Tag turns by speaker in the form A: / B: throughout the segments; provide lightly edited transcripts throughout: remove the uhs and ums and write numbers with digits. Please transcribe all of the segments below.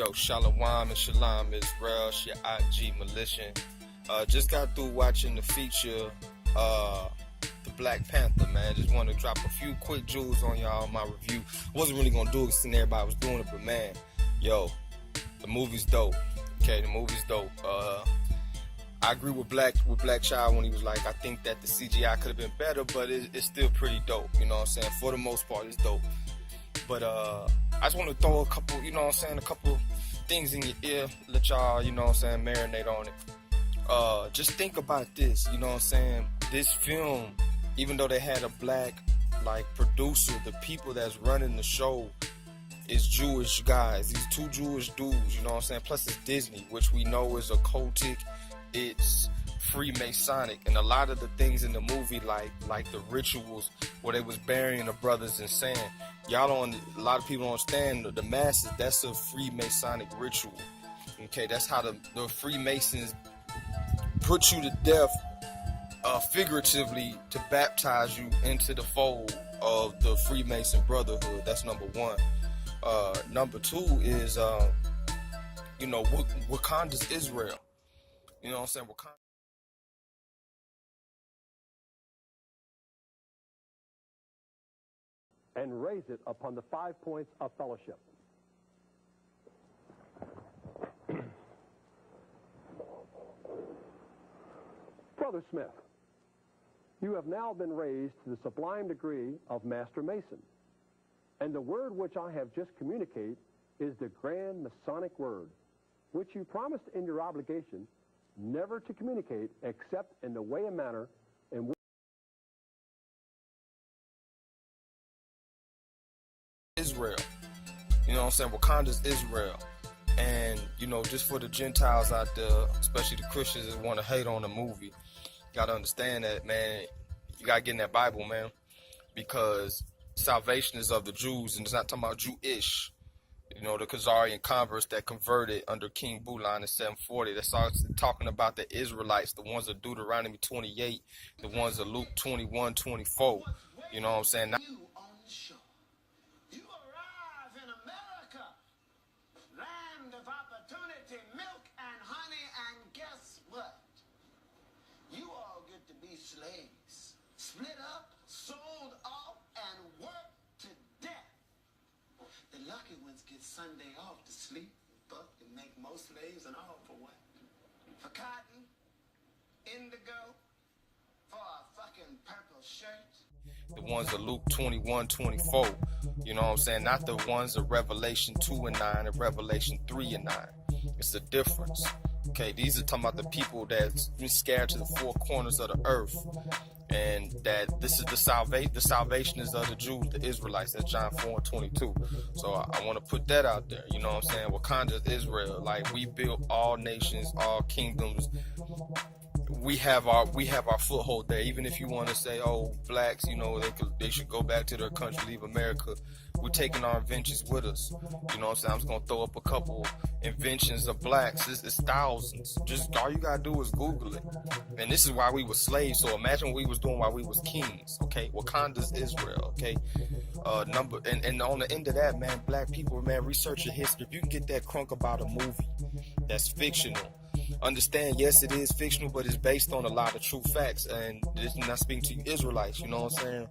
A: Yo, Shalom and Shalom Israel, G Militia. Just got through watching the feature, the Black Panther, man. Just want to drop a few quick jewels on y'all, my review. Wasn't really gonna do it since everybody was doing it, but man, yo, the movie's dope. Okay, the movie's dope. I agree with Black Child when he was like, I think that the CGI could have been better, but it's still pretty dope. You know what I'm saying? For the most part, it's dope. But I just want to throw a couple, you know what I'm saying, a couple things in your ear, let y'all, you know what I'm saying, marinate on it. Just think about this, you know what I'm saying? This film, even though they had a black, like, producer, the people that's running the show is Jewish guys. These two Jewish dudes, you know what I'm saying? Plus it's Disney, which we know is occultic. It's Freemasonic, and a lot of the things in the movie, like the rituals where they was burying the brothers and saying, y'all don't, a lot of people don't understand the masses, that's a Freemasonic ritual. Okay, that's how the Freemasons put you to death, figuratively, to baptize you into the fold of the Freemason Brotherhood. That's number one. Number two is, you know, Wakanda's Israel. You know what I'm saying? Wakanda.
B: And raise it upon the 5 points of fellowship. Brother Smith, you have now been raised to the sublime degree of Master Mason. And the word which I have just communicated is the grand Masonic word, which you promised in your obligation never to communicate except in the way and manner in which
A: Israel. You know what I'm saying? Wakanda's Israel. And, you know, just for the Gentiles out there, especially the Christians that want to hate on the movie, you got to understand that, man, you got to get in that Bible, man, because salvation is of the Jews, and it's not talking about Jewish. You know, the Khazarian converts that converted under King Bulan in 740. That's all talking about the Israelites, the ones of Deuteronomy 28, the ones of Luke 21, 24. You know what I'm saying?
C: You arrive in America, land of opportunity, milk and honey, and guess what? You all get to be slaves, split up, sold off, and worked to death. The lucky ones get Sunday off to sleep, but they make most slaves and all for what? For cotton, indigo, for a fucking purple shirt.
A: The ones of Luke 21, 24. You know what I'm saying? Not the ones of Revelation 2 and 9 and Revelation 3 and 9. It's the difference. Okay, these are talking about the people that's been scattered to the four corners of the earth. And that this is the salvation is of the Jews, the Israelites. That's John 4 and 22. So I want to put that out there. You know what I'm saying? Wakanda's Israel. Like, we built all nations, all kingdoms. We have our foothold there. Even if you want to say, oh, blacks, you know, they should go back to their country, leave America. We're taking our inventions with us. You know what I'm saying? I'm just gonna throw up a couple inventions of blacks. It's thousands. Just all you gotta do is Google it. And this is why we were slaves. So imagine what we was doing while we was kings. Okay, Wakanda's Israel. Okay, and on the end of that, man, black people, man, research your history. If you can get that crunk about a movie that's fictional, understand, yes, it is fictional, but it's based on a lot of true facts. And this is not speaking to you Israelites, you know what I'm saying?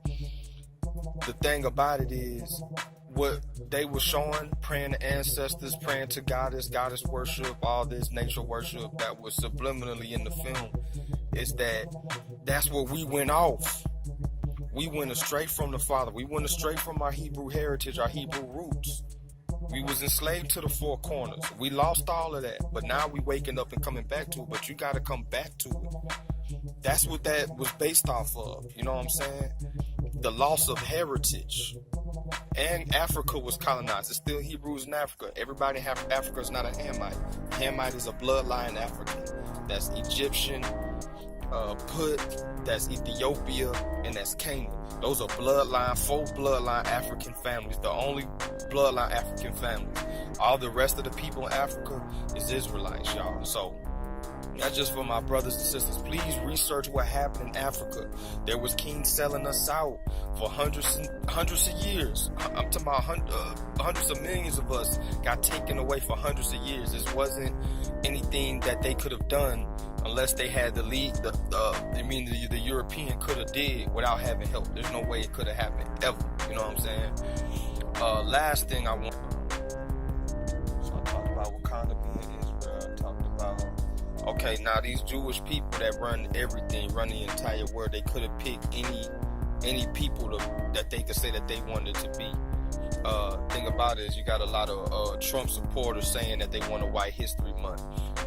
A: The thing about it is, what they were showing, praying to ancestors, praying to goddess worship, all this nature worship that was subliminally in the film, is that's where we went off. We went astray from the Father. We went astray from our Hebrew heritage, our Hebrew roots. We was enslaved to the four corners. We lost all of that, but now we waking up and coming back to it. But you got to come back to it. That's what that was based off of. You know what I'm saying? The loss of heritage. And Africa was colonized. It's still Hebrews in Africa. Everybody in Africa is not a Hamite. Hamite is a bloodline African. That's Egyptian, that's Ethiopia, and that's Canaan. Those are full bloodline African families. The only bloodline African families. All the rest of the people in Africa is Israelites, y'all. So That's just for my brothers and sisters. Please research what happened in Africa. There was kings selling us out for hundreds of years. I'm talking about hundreds of millions of us got taken away for hundreds of years. This wasn't anything that they could have done unless they had the lead. The European could have did without having help. There's no way it could have happened ever. You know what I'm saying? Last thing I want. So I talked about Wakanda being Israel. I talked about. Okay, now these Jewish people that run everything, run the entire world, they could have picked any people that they could say that they wanted to be. Thing about it is you got a lot of Trump supporters saying that they want a White History Month.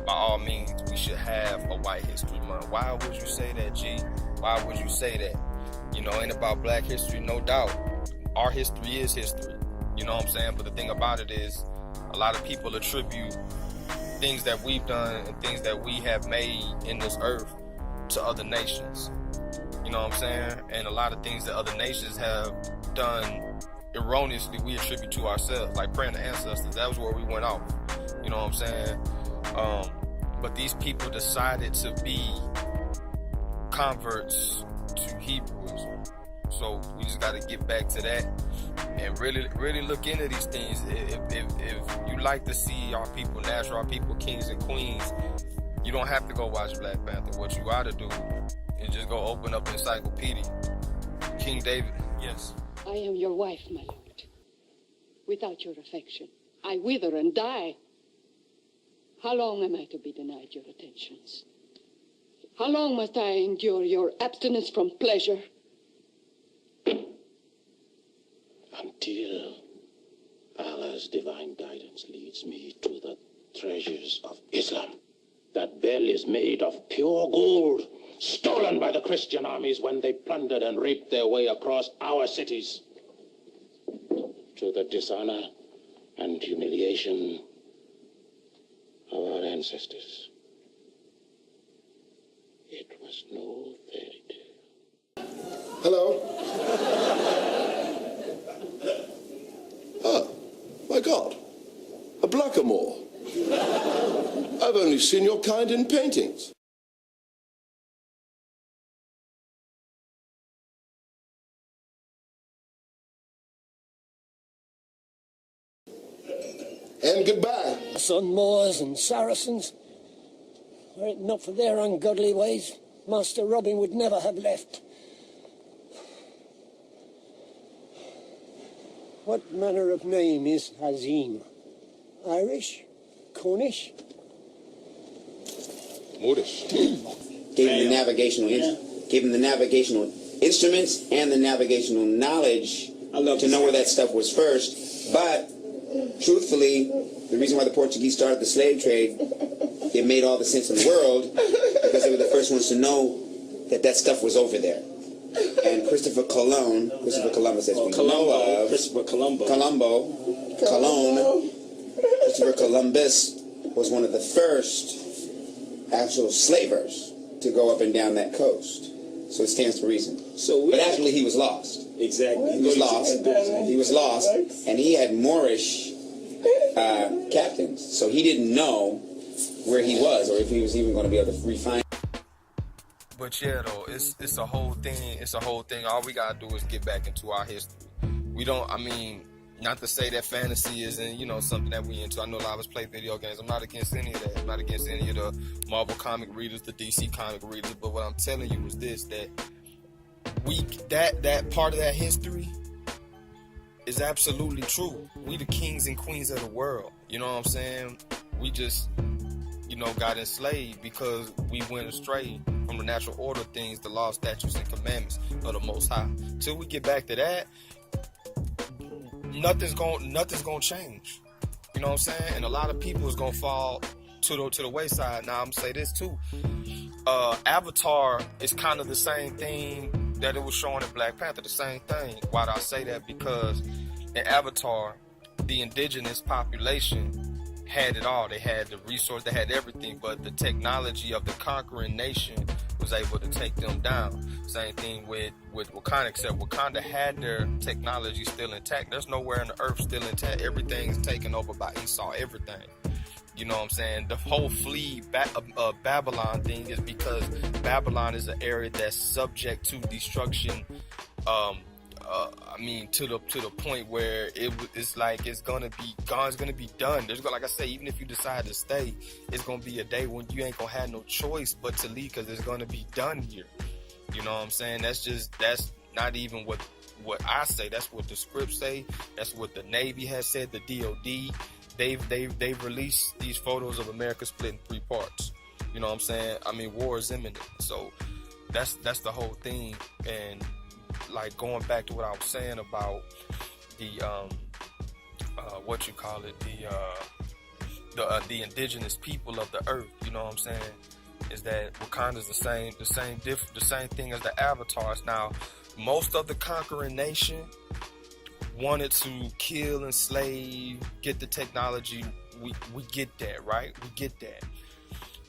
A: By all means, we should have a White History Month. Why would you say that, G? Why would you say that? You know, ain't about Black history, no doubt. Our history is history. You know what I'm saying? But the thing about it is a lot of people attribute things that we've done and things that we have made in this earth to other nations. You know what I'm saying? And a lot of things that other nations have done erroneously, we attribute to ourselves, like praying to ancestors. That was where we went off. You know what I'm saying? But these people decided to be converts to Hebrews. So we just got to get back to that and really look into these things. If you like to see our people, natural, our people, kings and queens, you don't have to go watch Black Panther. What you ought to do is just go open up encyclopedia. King David, yes.
D: I am your wife, my lord. Without your affection, I wither and die. How long am I to be denied your attentions? How long must I endure your abstinence from pleasure?
E: Until Allah's divine guidance leads me to the treasures of Islam. That bell is made of pure gold, stolen by the Christian armies when they plundered and raped their way across our cities. To the dishonor and humiliation of our ancestors. It was no fairy tale.
F: Hello? Oh, my God. A blackamoor. I've only seen your kind in paintings. And goodbye.
G: On Moors and Saracens, were it not for their ungodly ways, Master Robin would never have left. What manner of name is Hazim? Irish? Cornish?
E: Moorish.
H: Gave him the navigational instruments and the navigational knowledge to know where that stuff was first. But truthfully, the reason why the Portuguese started the slave trade, it made all the sense in the world because they were the first ones to know that stuff was over there. And Christopher Columbus, as we know of, Christopher Columbus was one of the first actual slavers to go up and down that coast. So it stands to reason. But actually he was lost.
E: Exactly.
H: He was lost, and he had Moorish captains. So he didn't know where he was or if he was even going to be able to refine.
A: But yeah, though, it's a whole thing. It's a whole thing. All we gotta do is get back into our history. We don't. I mean, not to say that fantasy isn't, something that we into. I know a lot of us play video games. I'm not against any of that. I'm not against any of the Marvel comic readers, the DC comic readers. But what I'm telling you is this: that that part of that history is absolutely true. We the kings and queens of the world. You know what I'm saying? We just, got enslaved because we went astray from the natural order of things, the law, statutes, and commandments of the Most High. Till we get back to that, nothing's gonna change. You know what I'm saying? And a lot of people is gonna fall to the wayside. Now I'm gonna say this too. Avatar is kind of the same thing that it was showing in Black Panther. The same thing. Why do I say that? Because in Avatar, the indigenous population had it all. They had the resource, they had everything, but the technology of the conquering nation was able to take them down. Same thing with Wakanda, except Wakanda had their technology still intact. There's nowhere in the earth still intact. Everything's taken over by Esau, everything. You know what I'm saying? The whole flee Babylon thing is because Babylon is an area that's subject to destruction. I mean, to the point where it's like it's gonna be gone. It's gonna be done. Like I say, even if you decide to stay, it's gonna be a day when you ain't gonna have no choice but to leave, because it's gonna be done here. You know what I'm saying? That's not even what I say. That's what the scripts say. That's what the Navy has said. The DOD. They've released these photos of America split in 3 parts. You know what I'm saying? I mean, war is imminent. So that's the whole thing. And like going back to what I was saying about the the indigenous people of the earth. You know what I'm saying? Is that Wakanda's the same thing as the avatars. Now, most of the conquering nation wanted to kill, enslave, get the technology. We get that, right? We get that.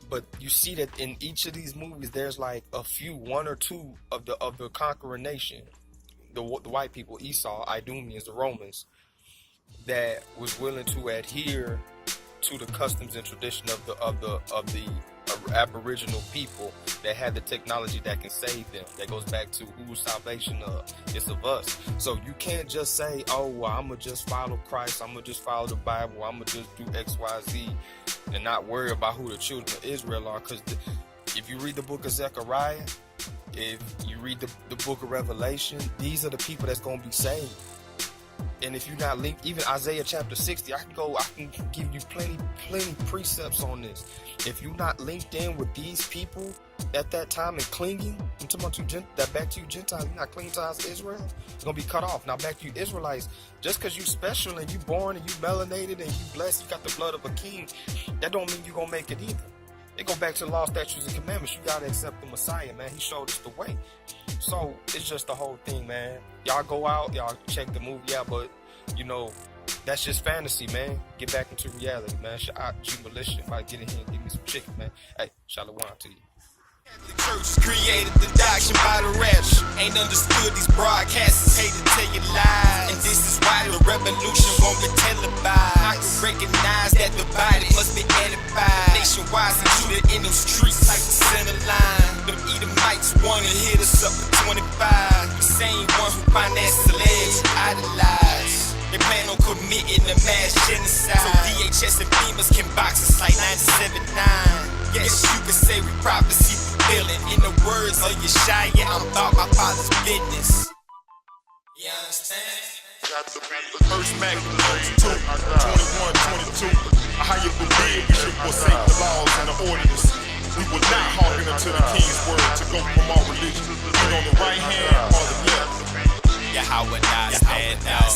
A: But you see that in each of these movies, there's like one or two of the conquering nation, the white people, Esau, Idumeans, the Romans, that was willing to adhere to the customs and tradition of the Aboriginal people that had the technology that can save them. That goes back to whose salvation is of us. So you can't just say, oh, well, I'm going to just follow Christ, I'm going to just follow the Bible, I'm going to just do X, Y, Z, and not worry about who the children of Israel are. Because if you read the book of Zechariah, if you read the book of Revelation, these are the people that's going to be saved. And if you're not linked, even Isaiah chapter 60, I can give you plenty precepts on this. If you're not linked in with these people at that time and clinging, I'm talking about that back to you Gentiles, you're not clinging to us Israel, it's going to be cut off. Now back to you Israelites, just because you special and you born and you melanated and you blessed, you got the blood of a king, that don't mean you're going to make it either. It go back to the law, statutes, and commandments. You got to accept the Messiah, man. He showed us the way. So it's just the whole thing, man. Y'all go out, y'all check the movie out, but, you know, that's just fantasy, man. Get back into reality, man. Shout out to Militia. If I get in here and give me some chicken, man. Hey, shalom to you.
I: The church created the doctrine by the rapture. Ain't understood these broadcasters hate to tell you lies. And this is why the revolution won't be televised. I can recognize that the body must be edified. Nationwide included in them streets like the center line. Them Edomites wanna hit us up for 25. The same ones who finance the legs idolize. They plan on committing a mass genocide. So DHS and FEMA's can box us like 97.9. Yes, you can say we prophecy fulfilling. In the words of Yeshaya, I'm about my father's business. You understand?
J: Got to be the first magnitude 21, 22. How you believe we should forsake the laws and the ordinance. We will not hearken unto the king's word to go from our religion. Be on the right hand or the left.
I: Yahweh, I stand out.